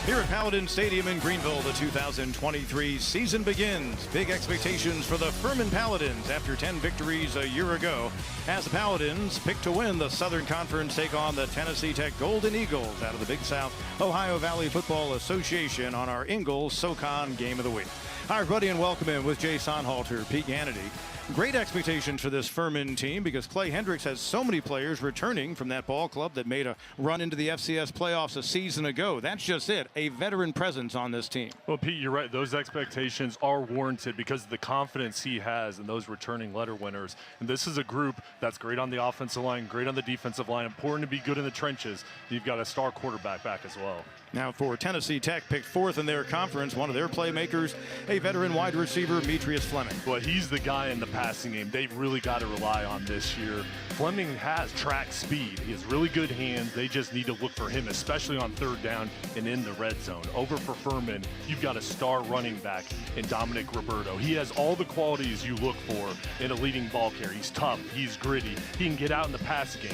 Here at Paladin Stadium in Greenville, the 2023 season begins. Big expectations for the Furman Paladins after 10 victories a year ago, as the Paladins pick to win the Southern Conference, take on the Tennessee Tech Golden Eagles out of the Big South Ohio Valley Football Association on our Ingalls SoCon Game of the Week. Hi, everybody, and welcome in with Jay Sonhalter, Pete Hannity. Great expectations for this Furman team because Clay Hendricks has so many players returning from that ball club that made a run into the FCS playoffs a season ago. That's just it, a veteran presence on this team. Well, Pete, you're right. Those expectations are warranted because of the confidence he has in those returning letter winners. And this is a group that's great on the offensive line, great on the defensive line, important to be good in the trenches. You've got a star quarterback back as well. Now for Tennessee Tech, picked fourth in their conference, one of their playmakers, a veteran wide receiver, Demetrius Fleming. Well, he's the guy in the passing game they've really got to rely on this year. Fleming has track speed. He has really good hands. They just need to look for him, especially on third down and in the red zone. Over for Furman, you've got a star running back in Dominic Roberto. He has all the qualities you look for in a leading ball carrier. He's tough, he's gritty, he can get out in the pass game.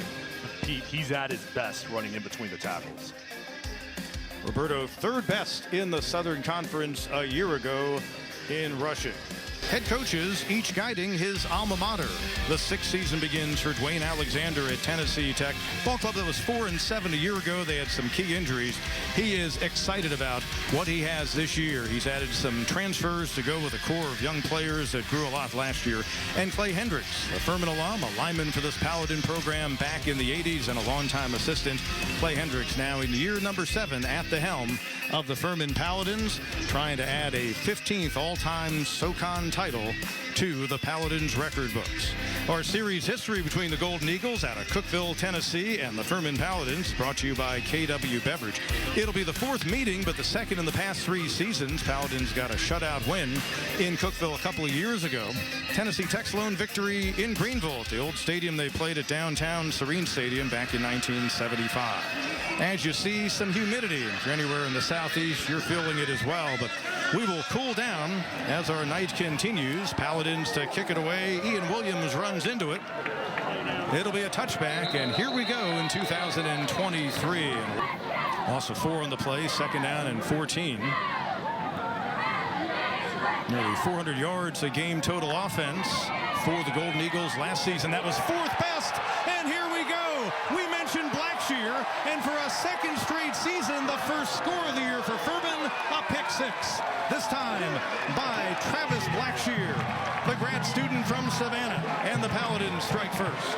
Pete, he's at his best running in between the tackles. Roberto, third best in the Southern Conference a year ago in rushing. Head coaches each guiding his alma mater. The sixth season begins for Dwayne Alexander at Tennessee Tech. Ball club that was 4-7 a year ago. They had some key injuries. He is excited about what he has this year. He's added some transfers to go with a core of young players that grew a lot last year. And Clay Hendricks, a Furman alum, a lineman for this Paladin program back in the 80s and a longtime assistant. Clay Hendricks now in year number 7 at the helm of the Furman Paladins, trying to add a 15th all-time SoCon title to the Paladins record books. Our series history between the Golden Eagles out of Cookeville, Tennessee, and the Furman Paladins, brought to you by KW Beverage. It'll be the fourth meeting, but the second in the past 3 seasons. Paladins got a shutout win in Cookeville a couple of years ago. Tennessee Tech's lone victory in Greenville, the old stadium they played at downtown Serene Stadium back in 1975. As you see, some humidity. If you're anywhere in the southeast, you're feeling it as well, but we will cool down as our night continues. Paladins to kick it away. Ian Williams runs into it. It'll be a touchback, and here we go in 2023. Loss of 4 on the play, second down and 14. Nearly 400 yards a game total offense for the Golden Eagles last season. That was 4th best, and here we go. We mentioned Blackshear, and for a second straight season, the first score of the year for Furman, a pick 6. This time by Travis Blackshear, the grad student from Savannah, and the Paladins strike first.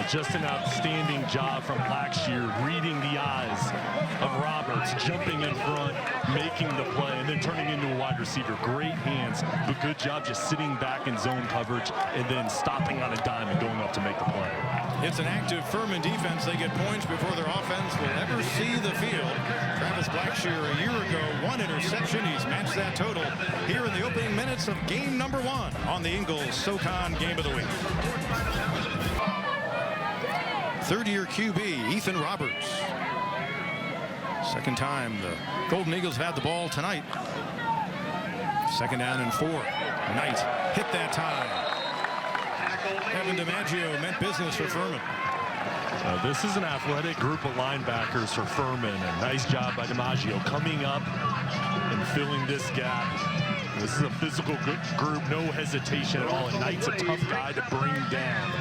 Just an outstanding job from Blackshear, reading the eyes of Roberts, jumping in front, making the play, and then turning into a wide receiver. Great hands, but good job just sitting back in zone coverage and then stopping on a dime and going up to make the play. It's an active Furman defense. They get points before their offense will ever see the field. Travis Blackshear a year ago, 1 interception. He's matched that total here in the opening minutes of game number 1 on the Ingalls SoCon Game of the Week. Third-year QB, Ethan Roberts. Second time the Golden Eagles have had the ball tonight. Second down and 4. Knight hit that time. Evan DiMaggio meant business for Furman. This is an athletic group of linebackers for Furman. A nice job by DiMaggio coming up and filling this gap. This is a physical group, no hesitation at all. And Knight's a tough guy to bring down.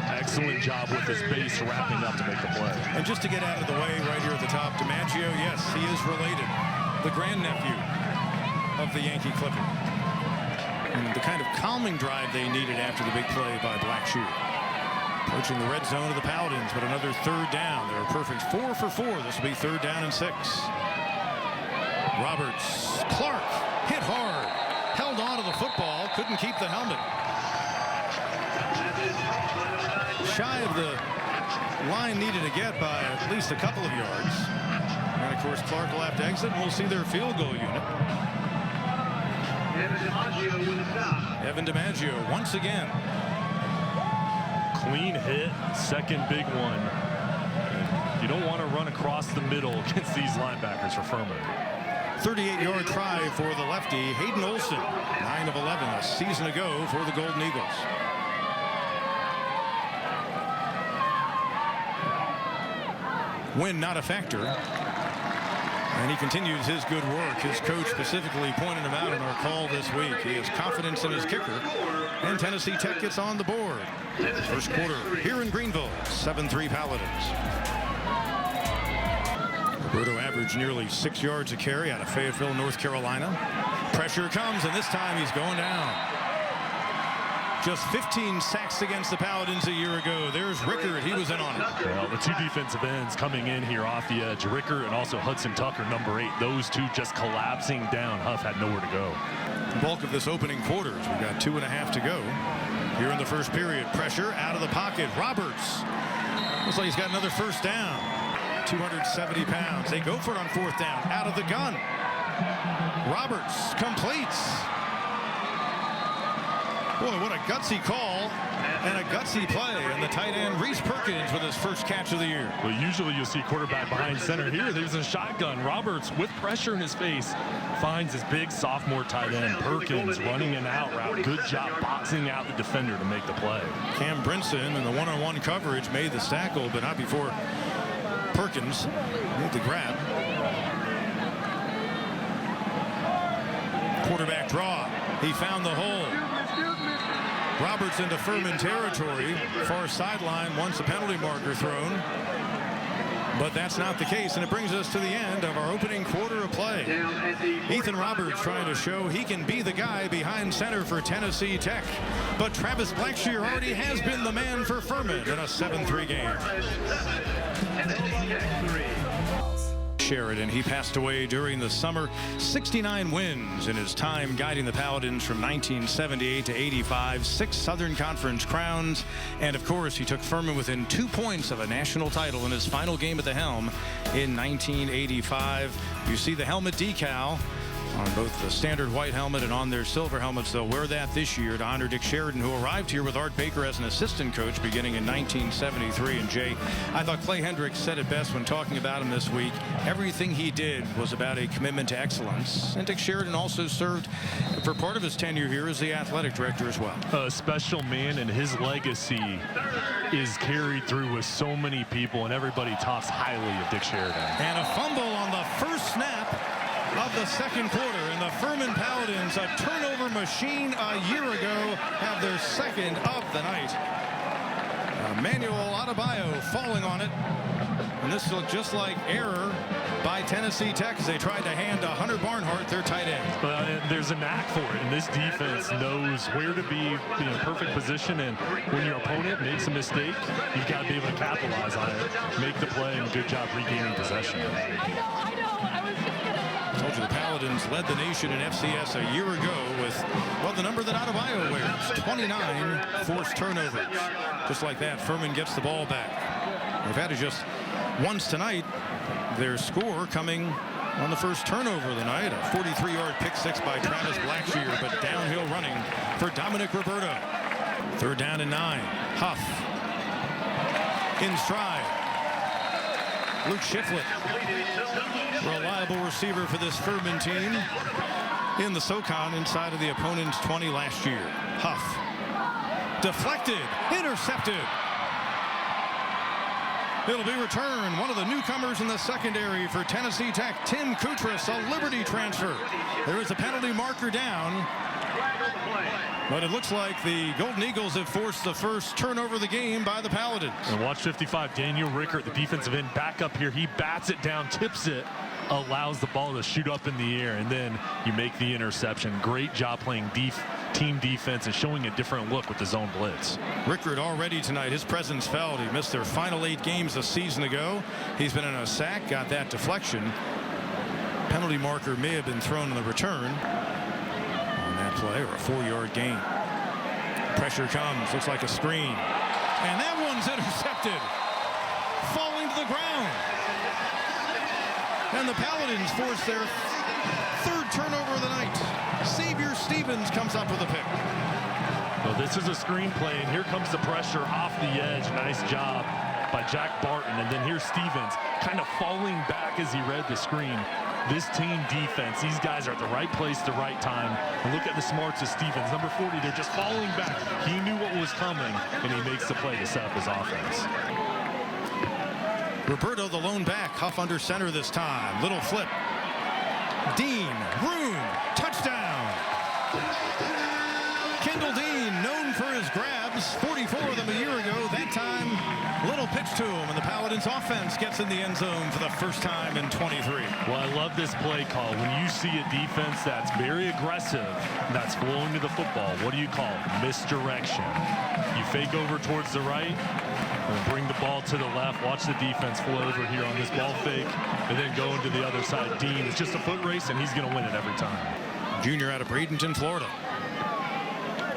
Excellent job with his base wrapping up to make the play. And just to get out of the way right here at the top, DiMaggio, yes, he is related. The grandnephew of the Yankee Clipper. And the kind of calming drive they needed after the big play by Blackshear. Approaching the red zone of the Paladins, but another third down. They're a perfect 4 for 4. This will be third down and 6. Roberts, Clark, hit hard. Held on to the football, couldn't keep the helmet. Shy of the line needed to get by at least a couple of yards. And of course, Clark will have to exit, and we'll see their field goal unit. Evan DiMaggio once again. Clean hit, second big one. You don't want to run across the middle against these linebackers for Furman. 38-yard try for the lefty, Hayden Olson, 9 of 11 a season ago for the Golden Eagles. Win not a factor. And he continues his good work. His coach specifically pointed him out in our call this week. He has confidence in his kicker. And Tennessee Tech gets on the board. First quarter here in Greenville, 7-3 Paladins. Roberto averaged nearly 6 yards a carry out of Fayetteville, North Carolina. Pressure comes, and this time he's going down. Just 15 sacks against the Paladins a year ago. There's Rickard. He was in on it. Well, the two defensive ends coming in here off the edge. Rickard and also Hudson Tucker, number 8. Those two just collapsing down. Huff had nowhere to go. The bulk of this opening quarter. We've got 2.5 to go. Here in the first period. Pressure out of the pocket. Roberts. Looks like he's got another first down. 270 pounds. They go for it on fourth down. Out of the gun. Roberts completes. Boy, what a gutsy call and a gutsy play. And the tight end, Reese Perkins, with his first catch of the year. Well, usually you'll see quarterback behind center. Here, there's a shotgun. Roberts, with pressure in his face, finds his big sophomore tight end, Perkins, running an out route. Good job boxing out the defender to make the play. Cam Brinson in the one-on-one coverage made the tackle, but not before Perkins made the grab. Quarterback draw. He found the hole. Roberts into Furman territory. Far sideline wants a penalty marker thrown. But that's not the case, and it brings us to the end of our opening quarter of play. Ethan Roberts trying to show he can be the guy behind center for Tennessee Tech. But Travis Blackshear already has been the man for Furman in a 7-3 game. Sheridan, he passed away during the summer. 69 wins in his time guiding the Paladins from 1978 to 85. 6 Southern Conference crowns. And of course, he took Furman within 2 points of a national title in his final game at the helm in 1985. You see the helmet decal on both the standard white helmet and on their silver helmets. They'll wear that this year to honor Dick Sheridan, who arrived here with Art Baker as an assistant coach beginning in 1973. And Jay, I thought Clay Hendricks said it best when talking about him this week. Everything he did was about a commitment to excellence. And Dick Sheridan also served for part of his tenure here as the athletic director as well. A special man, and his legacy is carried through with so many people, and everybody talks highly of Dick Sheridan. And a fumble on the first snap of the second quarter, and the Furman Paladins, a turnover machine a year ago, have their second of the night. Emmanuel Adebayo falling on it, and this looked just like error by Tennessee Tech as they tried to hand to Hunter Barnhart, their tight end. There's a knack for it, and this defense knows where to be in perfect position, and when your opponent makes a mistake, you've got to be able to capitalize on it, make the play, and good job regaining possession. I told you the Paladins led the nation in FCS a year ago with, well, the number that Adebayo wears, 29 forced turnovers. Just like that, Furman gets the ball back. They've had it just once tonight. Their score coming on the first turnover of the night, a 43-yard pick six by Travis Blackshear, but downhill running for Dominic Roberto. Third down and 9. Huff in stride. Luke Shiflett, reliable receiver for this Furman team in the SoCon inside of the opponent's 20 last year. Huff deflected, intercepted. It'll be returned. One of the newcomers in the secondary for Tennessee Tech, Tim Koutras, a Liberty transfer. There is a penalty marker down. But it looks like the Golden Eagles have forced the first turnover of the game by the Paladins. And watch 55, Daniel Rickert, the defensive end, back up here. He bats it down, tips it, allows the ball to shoot up in the air, and then you make the interception. Great job playing team defense and showing a different look with the zone blitz. Rickert already tonight, his presence felt. He missed their final 8 games a season ago. He's been in a sack, got that deflection. Penalty marker may have been thrown in the return on that play, or a 4-yard gain. Pressure comes, looks like a screen, and that one's intercepted, falling to the ground. And the Paladins force their third turnover of the night. Xavier Stevens comes up with a pick. Well, this is a screen play, and here comes the pressure off the edge. Nice job by Jack Barton. And then here's Stevens kind of falling back as he read the screen. This team defense, these guys are at the right place, the right time. And look at the smarts of Stevens. Number 40, they're just falling back. He knew what was coming, and he makes the play to set up his offense. Roberto, the lone back, Huff under center this time. Little flip. Dean, room, touchdown. Kendall Dean, known for his grabs, 44 of them a year ago. That time, little pitch to him, and the Paladins offense gets in the end zone for the first time in 23. Well, I love this play call. When you see a defense that's very aggressive, that's flowing to the football, what do you call it? Misdirection. You fake over towards the right, and bring the ball to the left. Watch the defense flow over here on this ball fake, and then go into the other side. Dean, it's just a foot race, and he's going to win it every time. Junior out of Bradenton, Florida.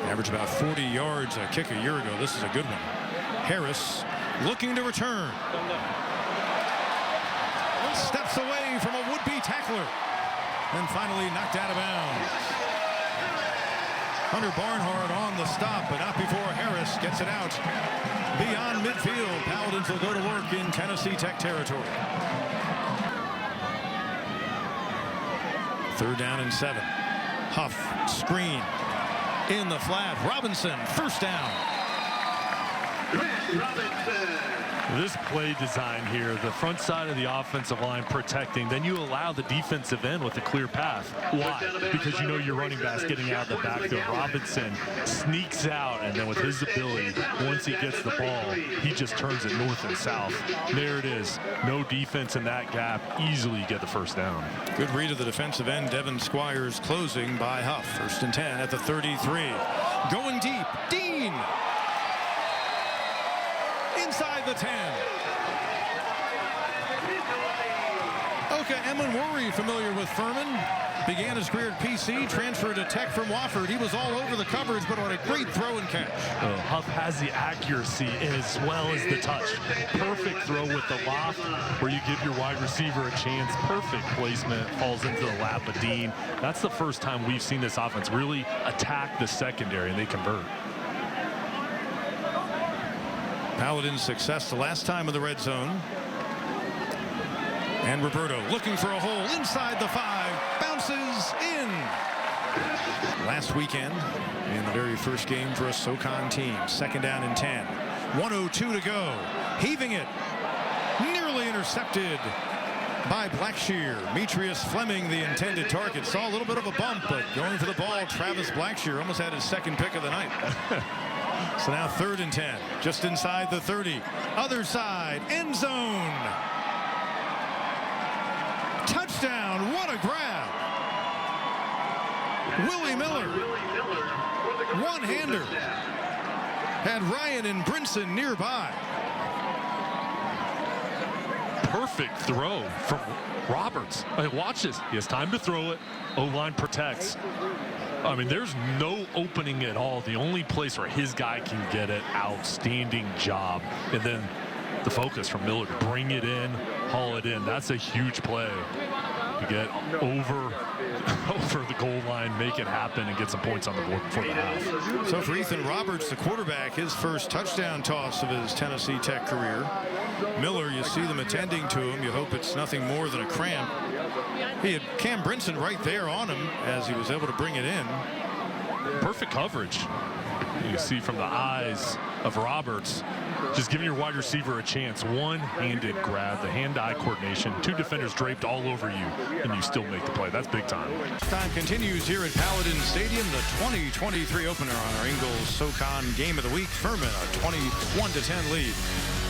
Averaged about 40 yards a kick a year ago. This is a good one. Harris looking to return. Steps away from a would-be tackler. And finally knocked out of bounds. Hunter Barnhart on the stop, but not before Harris gets it out. Beyond midfield, Paladins will go to work in Tennessee Tech territory. 3rd down and 7. Huff, screen, in the flat. Robinson, first down. This play design here, the front side of the offensive line protecting, then you allow the defensive end with a clear path. Why? Because you know your running back's getting out of the backfield. Robinson sneaks out, and then with his ability, once he gets the ball, he just turns it north and south. There it is. No defense in that gap. Easily get the first down. Good read of the defensive end, Devin Squires, closing by Huff. 1st and 10 at the 33. Going deep, Dean! Inside the 10. Oka Emanwori, familiar with Furman. Began his career at PC, transferred to Tech from Wofford. He was all over the coverage, but on a great throw and catch. Huff has the accuracy as well as the touch. Perfect throw with the loft where you give your wide receiver a chance. Perfect placement, falls into the lap of Dean. That's the first time we've seen this offense really attack the secondary, and they convert. Paladins' success the last time in the red zone. And Roberto looking for a hole inside the 5. Bounces in. Last weekend in the very first game for a SoCon team. 2nd down and 10. 1:02 to go. Heaving it. Nearly intercepted by Blackshear. Metreus Fleming, the intended target. Saw a little bit of a bump, but going for the ball, Travis Blackshear almost had his 2nd pick of the night. So now 3rd and 10, just inside the 30. Other side, end zone. Touchdown, what a grab. Willie Miller, one-hander. Had Ryan and Brinson nearby. Perfect throw from Roberts. I mean, watch this. He has time to throw it. O-line protects. I mean, there's no opening at all. The only place where his guy can get it, outstanding job. And then the focus from Miller to bring it in, haul it in. That's a huge play. To get over the goal line, make it happen, and get some points on the board before the half. So for Ethan Roberts, the quarterback, his first touchdown toss of his Tennessee Tech career. Miller, you see them attending to him. You hope it's nothing more than a cramp. He had Cam Brinson right there on him as he was able to bring it in. Perfect coverage. You see from the eyes of Roberts, just giving your wide receiver a chance. One-handed grab, the hand-eye coordination, 2 defenders draped all over you, and you still make the play. That's big time. Time continues here at Paladin Stadium, the 2023 opener on our Ingles SoCon Game of the Week. Furman, a 21-10 lead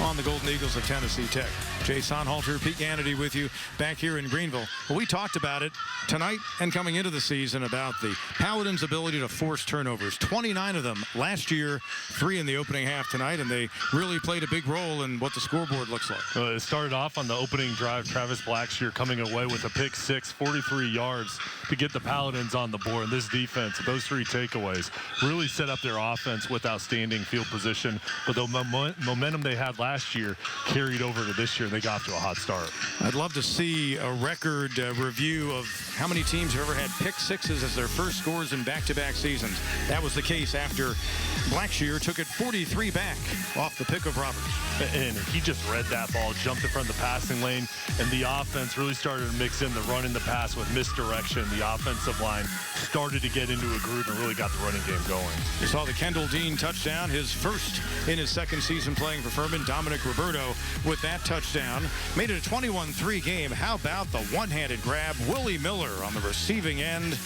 on the Golden Eagles of Tennessee Tech. Jay Sonhalter, Pete Ganity with you back here in Greenville. Well, we talked about it tonight and coming into the season about the Paladins' ability to force turnovers. 29 of them last year, 3 in the opening half tonight, and they really played a big role in what the scoreboard looks like. It started off on the opening drive. Travis Blackshear coming away with a pick 6, 43 yards to get the Paladins on the board. And this defense, those 3 takeaways, really set up their offense with outstanding field position. But the momentum they had last year carried over to this year. They got to a hot start. I'd love to see a record review of how many teams have ever had pick 6s as their first scores in back-to-back seasons. That was the case after Blackshear took it 43 back off the pick of Roberts. and he just read that ball, jumped in front of the passing lane, and the offense really started to mix in the run and the pass with misdirection. The offensive line started to get into a groove and really got the running game going. You saw the Kendall Dean touchdown, his first in his second season playing for Furman. Dominic Roberto with that touchdown. Made it a 21-3 game. How about the one-handed grab? Willie Miller on the receiving end.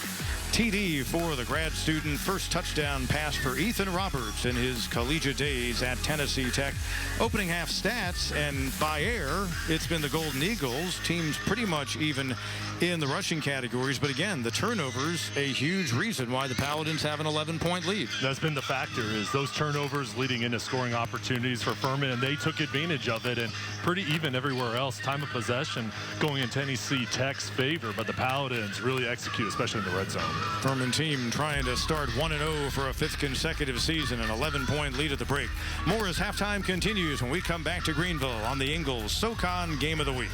TD for the grad student. First touchdown pass for Ethan Roberts in his collegiate days at Tennessee Tech. Opening half stats, and by air, it's been the Golden Eagles. Teams pretty much even in the rushing categories. But again, the turnovers, a huge reason why the Paladins have an 11-point lead. That's been the factor, is those turnovers leading into scoring opportunities for Furman, and they took advantage of it, and pretty even everywhere else. Time of possession going in Tennessee Tech's favor, but the Paladins really execute, especially in the red zone. Furman team trying to start 1-0 for a fifth consecutive season, an 11-point lead at the break. More as halftime continues when we come back to Greenville on the Ingles SoCon Game of the Week.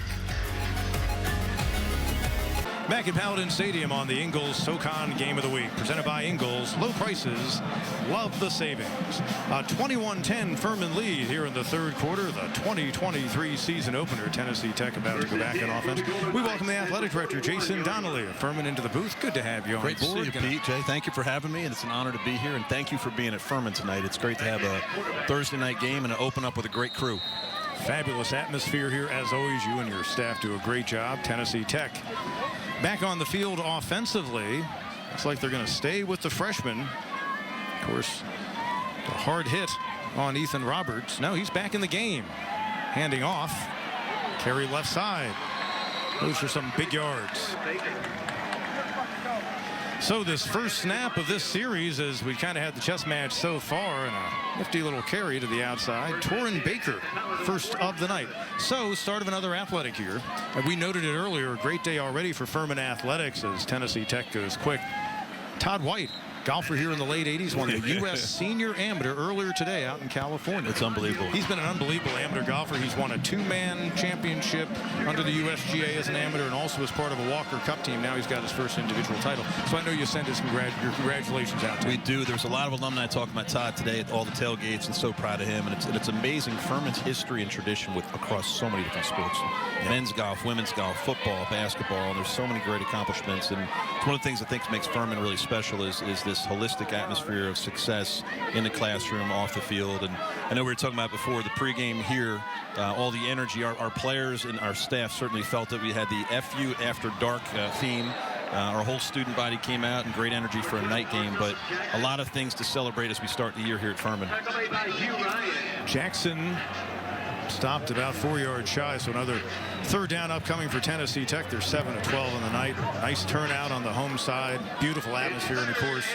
Back at Paladin Stadium on the Ingles SoCon Game of the Week, presented by Ingles. Low prices, love the savings. A 21-10 Furman lead here in the third quarter, the 2023 season opener. Tennessee Tech about to go back in offense. We welcome the athletic director, Jason Donnelly of Furman, into the booth. Good to have you on board. Great to see you, Pete. Jay, thank you for having me, and it's an honor to be here, and thank you for being at Furman tonight. It's great to have a Thursday night game and to open up with a great crew. Fabulous atmosphere here, as always. You and your staff do a great job. Tennessee Tech back on the field offensively. Looks like they're going to stay with the freshman. Of course, the hard hit on Ethan Roberts. No, he's back in the game. Handing off. Carry left side. Those for some big yards. So this first snap of this series, as we kind of had the chess match so far, and a nifty little carry to the outside. Torrin Baker, first of the night. So start of another athletic year. And we noted it earlier, a great day already for Furman athletics as Tennessee Tech goes quick. Todd White, golfer here in the late 80s, won the U.S. Senior Amateur earlier today out in California. It's unbelievable. He's been an unbelievable amateur golfer. He's won a two-man championship under the USGA as an amateur and also as part of a Walker Cup team. Now he's got his first individual title. So I know you send your congratulations out to him. We do. There's a lot of alumni talking about Todd today at all the tailgates, and so proud of him. And it's amazing Furman's history and tradition across so many different sports. Yeah. Men's golf, women's golf, football, basketball. And there's so many great accomplishments. And it's one of the things I think makes Furman really special is this holistic atmosphere of success in the classroom, off the field. And I know we were talking about before the pregame here, all the energy. Our players and our staff certainly felt that we had the FU After Dark theme. Our whole student body came out in great energy for a night game, but a lot of things to celebrate as we start the year here at Furman. Jackson stopped about 4 yards shy, so another third down upcoming for Tennessee Tech. They're 7 of 12 in the night. Nice turnout on the home side. Beautiful atmosphere, and of course,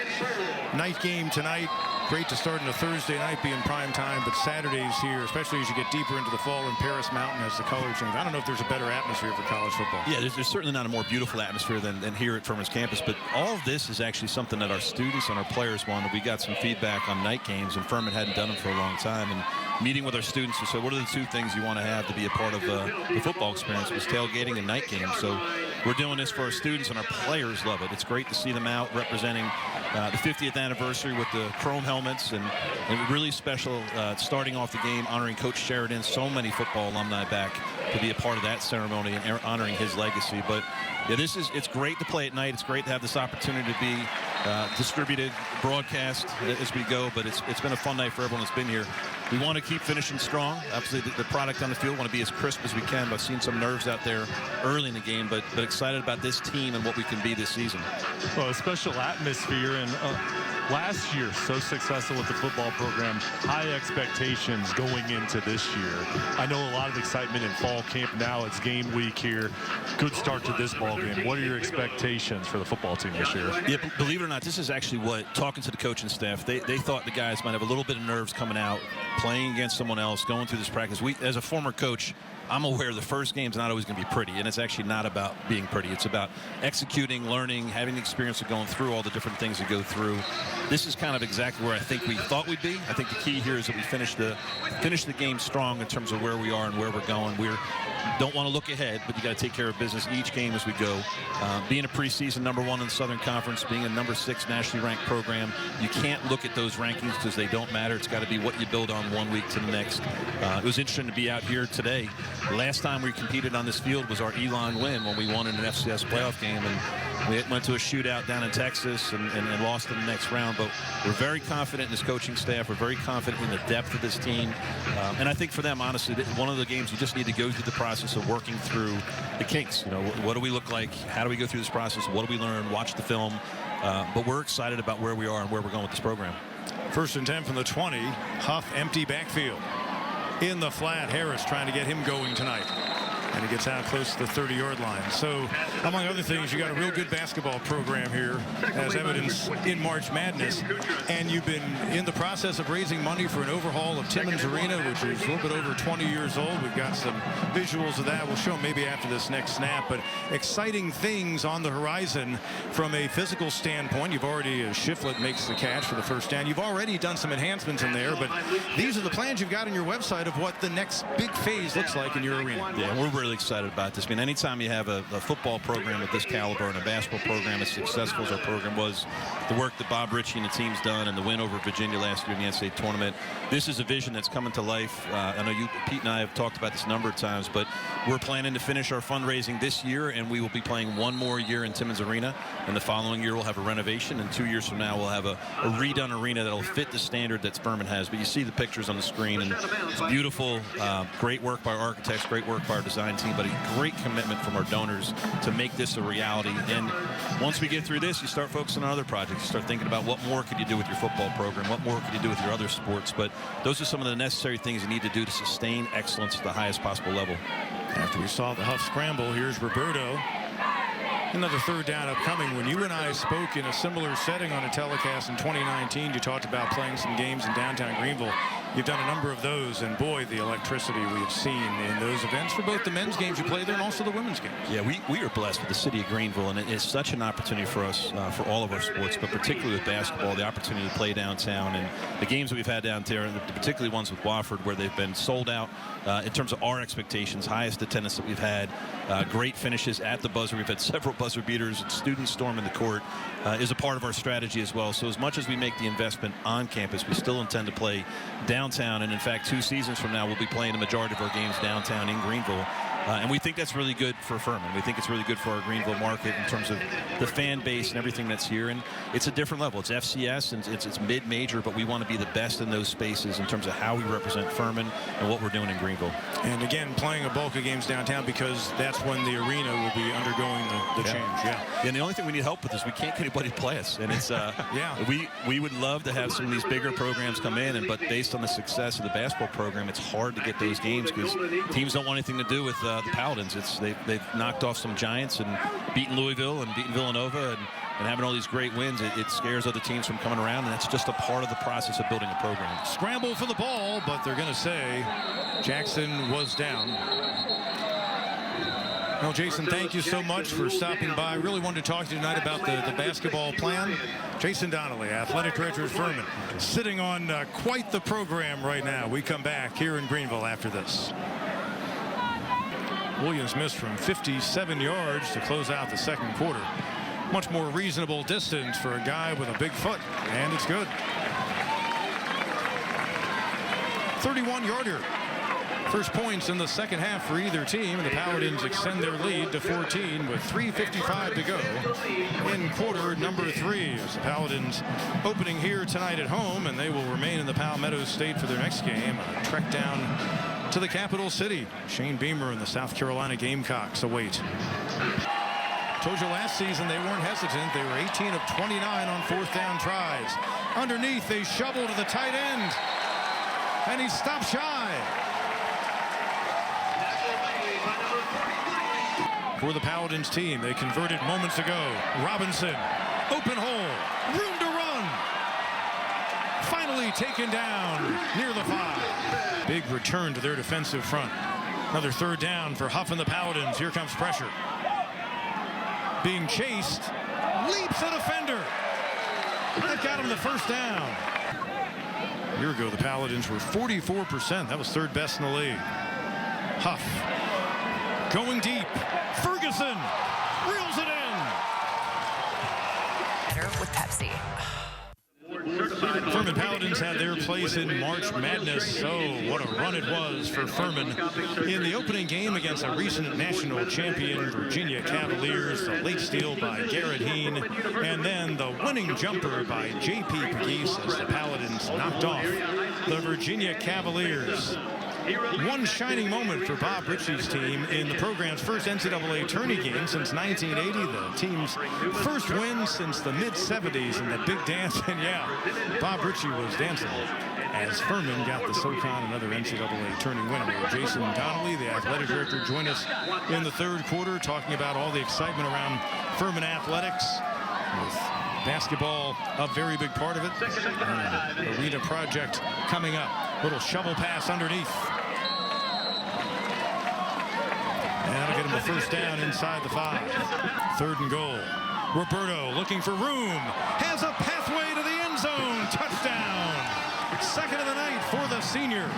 night game tonight. Great to start on a Thursday night, being prime time, but Saturdays here, especially as you get deeper into the fall in Paris Mountain as the color change. I don't know if there's a better atmosphere for college football. Yeah, there's certainly not a more beautiful atmosphere than here at Furman's campus, but all of this is actually something that our students and our players wanted. We got some feedback on night games, and Furman hadn't done them for a long time. And meeting with our students, we said, what are the two things you want to have to be a part of the football experience? Was tailgating and night games. So we're doing this for our students, and our players love it. It's great to see them out representing the 50th anniversary with the chrome helmets, and really special starting off the game, honoring Coach Sheridan, so many football alumni back to be a part of that ceremony and honoring his legacy. But yeah, it's great to play at night. It's great to have this opportunity to be distributed, broadcast as we go, but it's been a fun night for everyone that's been here. We want to keep finishing strong. Obviously, the product on the field, want to be as crisp as we can. I've seen some nerves out there early in the game, but excited about this team and what we can be this season. Well, a special atmosphere, and last year so successful with the football program. High expectations going into this year. I know a lot of excitement in fall camp. Now it's game week here. Good start to this ball game. What are your expectations for the football team this year? Yeah, believe it or not, this is actually what, talking to the coaching staff, they thought the guys might have a little bit of nerves coming out, playing against someone else, going through this practice. As a former coach, I'm aware the first game's not always going to be pretty, and it's actually not about being pretty. It's about executing, learning, having the experience of going through all the different things that go through. this is kind of exactly where I think we thought we'd be. I think the key here is that we finish the game strong in terms of where we are and where we're going. We don't want to look ahead, but you got to take care of business each game as we go. Being a preseason #1 in the Southern Conference, being a #6 nationally ranked program, you can't look at those rankings because they don't matter. It's got to be what you build on one week to the next. It was interesting to be out here today. Last time we competed on this field was our Elon win when we won in an FCS playoff game, and we went to a shootout down in Texas and lost in the next round. But we're very confident in this coaching staff. We're very confident in the depth of this team. And I think for them, honestly, one of the games you just need to go through the process of working through the kinks. You know, what do we look like? How do we go through this process? What do we learn? Watch the film. But we're excited about where we are and where we're going with this program. 1st and 10 from the 20. Huff empty backfield. In the flat, Harris trying to get him going tonight. And he gets out close to the 30-yard line. So, among other things, you got a real good basketball program here, as evidenced in March Madness. And you've been in the process of raising money for an overhaul of Timmons Arena, which is a little bit over 20 years old. We've got some visuals of that. We'll show them maybe after this next snap. But exciting things on the horizon from a physical standpoint. You've already, Shiflett makes the catch for the first down. You've already done some enhancements in there. But these are the plans you've got on your website of what the next big phase looks like in your arena. Yeah, we're really excited about this. I mean, anytime you have a football program of this caliber and a basketball program as successful as our program was, the work that Bob Ritchie and the team's done and the win over Virginia last year in the NCAA tournament, this is a vision that's coming to life. I know Pete and I have talked about this a number of times, but we're planning to finish our fundraising this year, and we will be playing one more year in Timmons Arena, and the following year we'll have a renovation, and 2 years from now we'll have a redone arena that'll fit the standard that Furman has. But you see the pictures on the screen, and it's beautiful. Great work by our architects, great work by our design team, but a great commitment from our donors to make this a reality. And once we get through this, you start focusing on other projects. You start thinking about what more could you do with your football program, what more could you do with your other sports. But those are some of the necessary things you need to do to sustain excellence at the highest possible level. After we saw the Huff scramble, here's Roberto. Another 3rd down upcoming. When you and I spoke in a similar setting on a telecast in 2019, you talked about playing some games in downtown Greenville. You've done a number of those, and boy, the electricity we've seen in those events for both the men's games you play there and also the women's games. Yeah, we are blessed with the city of Greenville, and it is such an opportunity for us, for all of our sports, but particularly with basketball, the opportunity to play downtown. And the games that we've had down there, and particularly ones with Wofford, where they've been sold out in terms of our expectations, highest attendance that we've had, great finishes at the buzzer. We've had several buzzer beaters, and students storming the court is a part of our strategy as well. So as much as we make the investment on campus, we still intend to play downtown, and in fact 2 seasons from now we'll be playing the majority of our games downtown in Greenville. And we think that's really good for Furman. We think it's really good for our Greenville market in terms of the fan base and everything that's here. And it's a different level. It's FCS and it's mid-major, but we want to be the best in those spaces in terms of how we represent Furman and what we're doing in Greenville. And again, playing a bulk of games downtown because that's when the arena will be undergoing the change. Yeah. And the only thing we need help with is we can't get anybody to play us. And it's we would love to have some of these bigger programs come in, but based on the success of the basketball program, it's hard to get those games because teams don't want anything to do with the Paladins. They've knocked off some giants and beaten Louisville and beaten Villanova and having all these great wins. It scares other teams from coming around, and that's just a part of the process of building a program. Scramble for the ball, but they're going to say Jackson was down. Well, Jason, thank you so much for stopping by. I really wanted to talk to you tonight about the basketball plan. Jason Donnelly, athletic director at Furman, sitting on quite the program right now. We come back here in Greenville after this. Williams missed from 57 yards to close out the second quarter. Much more reasonable distance for a guy with a big foot, and it's good. 31-yarder. First points in the second half for either team. The Paladins extend their lead to 14 with 3:55 to go in quarter number 3. As the Paladins opening here tonight at home, and they will remain in the Palmetto State for their next game. A trek down to the capital city. Shane Beamer and the South Carolina Gamecocks await. Told you last season they weren't hesitant. They were 18 of 29 on 4th down tries. Underneath, they shovel to the tight end, and he stopped shy. For the Paladins team, they converted moments ago. Robinson, open hole, room to run. Finally taken down near the 5. Big return to their defensive front. Another 3rd down for Huff and the Paladins. Here comes pressure. Being chased, leaps a defender. That got him the first down. A year ago, the Paladins were 44%. That was third best in the league. Huff going deep. Ferguson reels it in. Better with Pepsi. Furman Paladins had their place in March Madness. What a run it was for Furman in the opening game against a recent national champion, Virginia Cavaliers. The late steal by Garrett Heen, and then the winning jumper by J.P. Pegues as the Paladins knocked off the Virginia Cavaliers. One shining moment for Bob Ritchie's team in the program's first NCAA tourney game since 1980. The team's first win since the mid-70s in the big dance. And yeah, Bob Ritchie was dancing as Furman got the SoCon another NCAA tourney winner. Jason Donnelly, the athletic director, joined us in the third quarter talking about all the excitement around Furman athletics, with basketball a very big part of it. The arena project coming up. Little shovel pass underneath. And that'll get him the first down inside the 5. Third and goal. Roberto looking for room. Has a pathway to the end zone. Touchdown. Second of the night for the senior.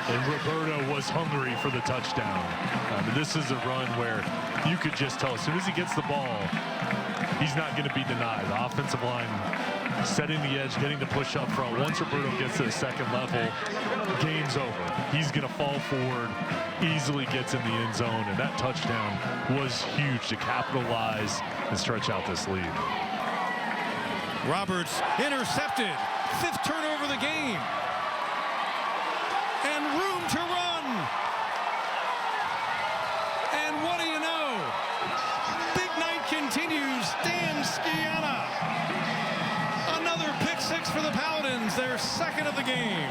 And Roberto was hungry for the touchdown. This is a run where you could just tell as soon as he gets the ball, he's not going to be denied. The offensive line setting the edge, getting to push up front. Once Roberto gets to the second level, game's over. He's going to fall forward, easily gets in the end zone, and that touchdown was huge to capitalize and stretch out this lead. Roberts intercepted. 5th turnover of the game. And room to run. And what do you know? Big night continues. Dan Skiana. Another pick 6 for the Paladins, their second of the game.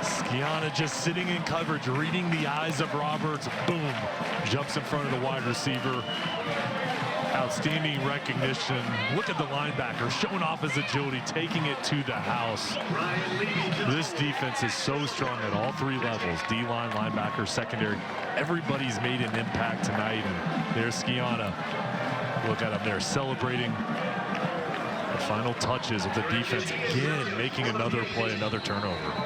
Skiana just sitting in coverage, reading the eyes of Roberts. Boom. Jumps in front of the wide receiver. Outstanding recognition. Look at the linebacker showing off his agility, taking it to the house. This defense is so strong at all 3 levels. D-line, linebacker, secondary. Everybody's made an impact tonight, and there's Skiana. Look at him there celebrating the final touches of the defense. Again, making another play, another turnover.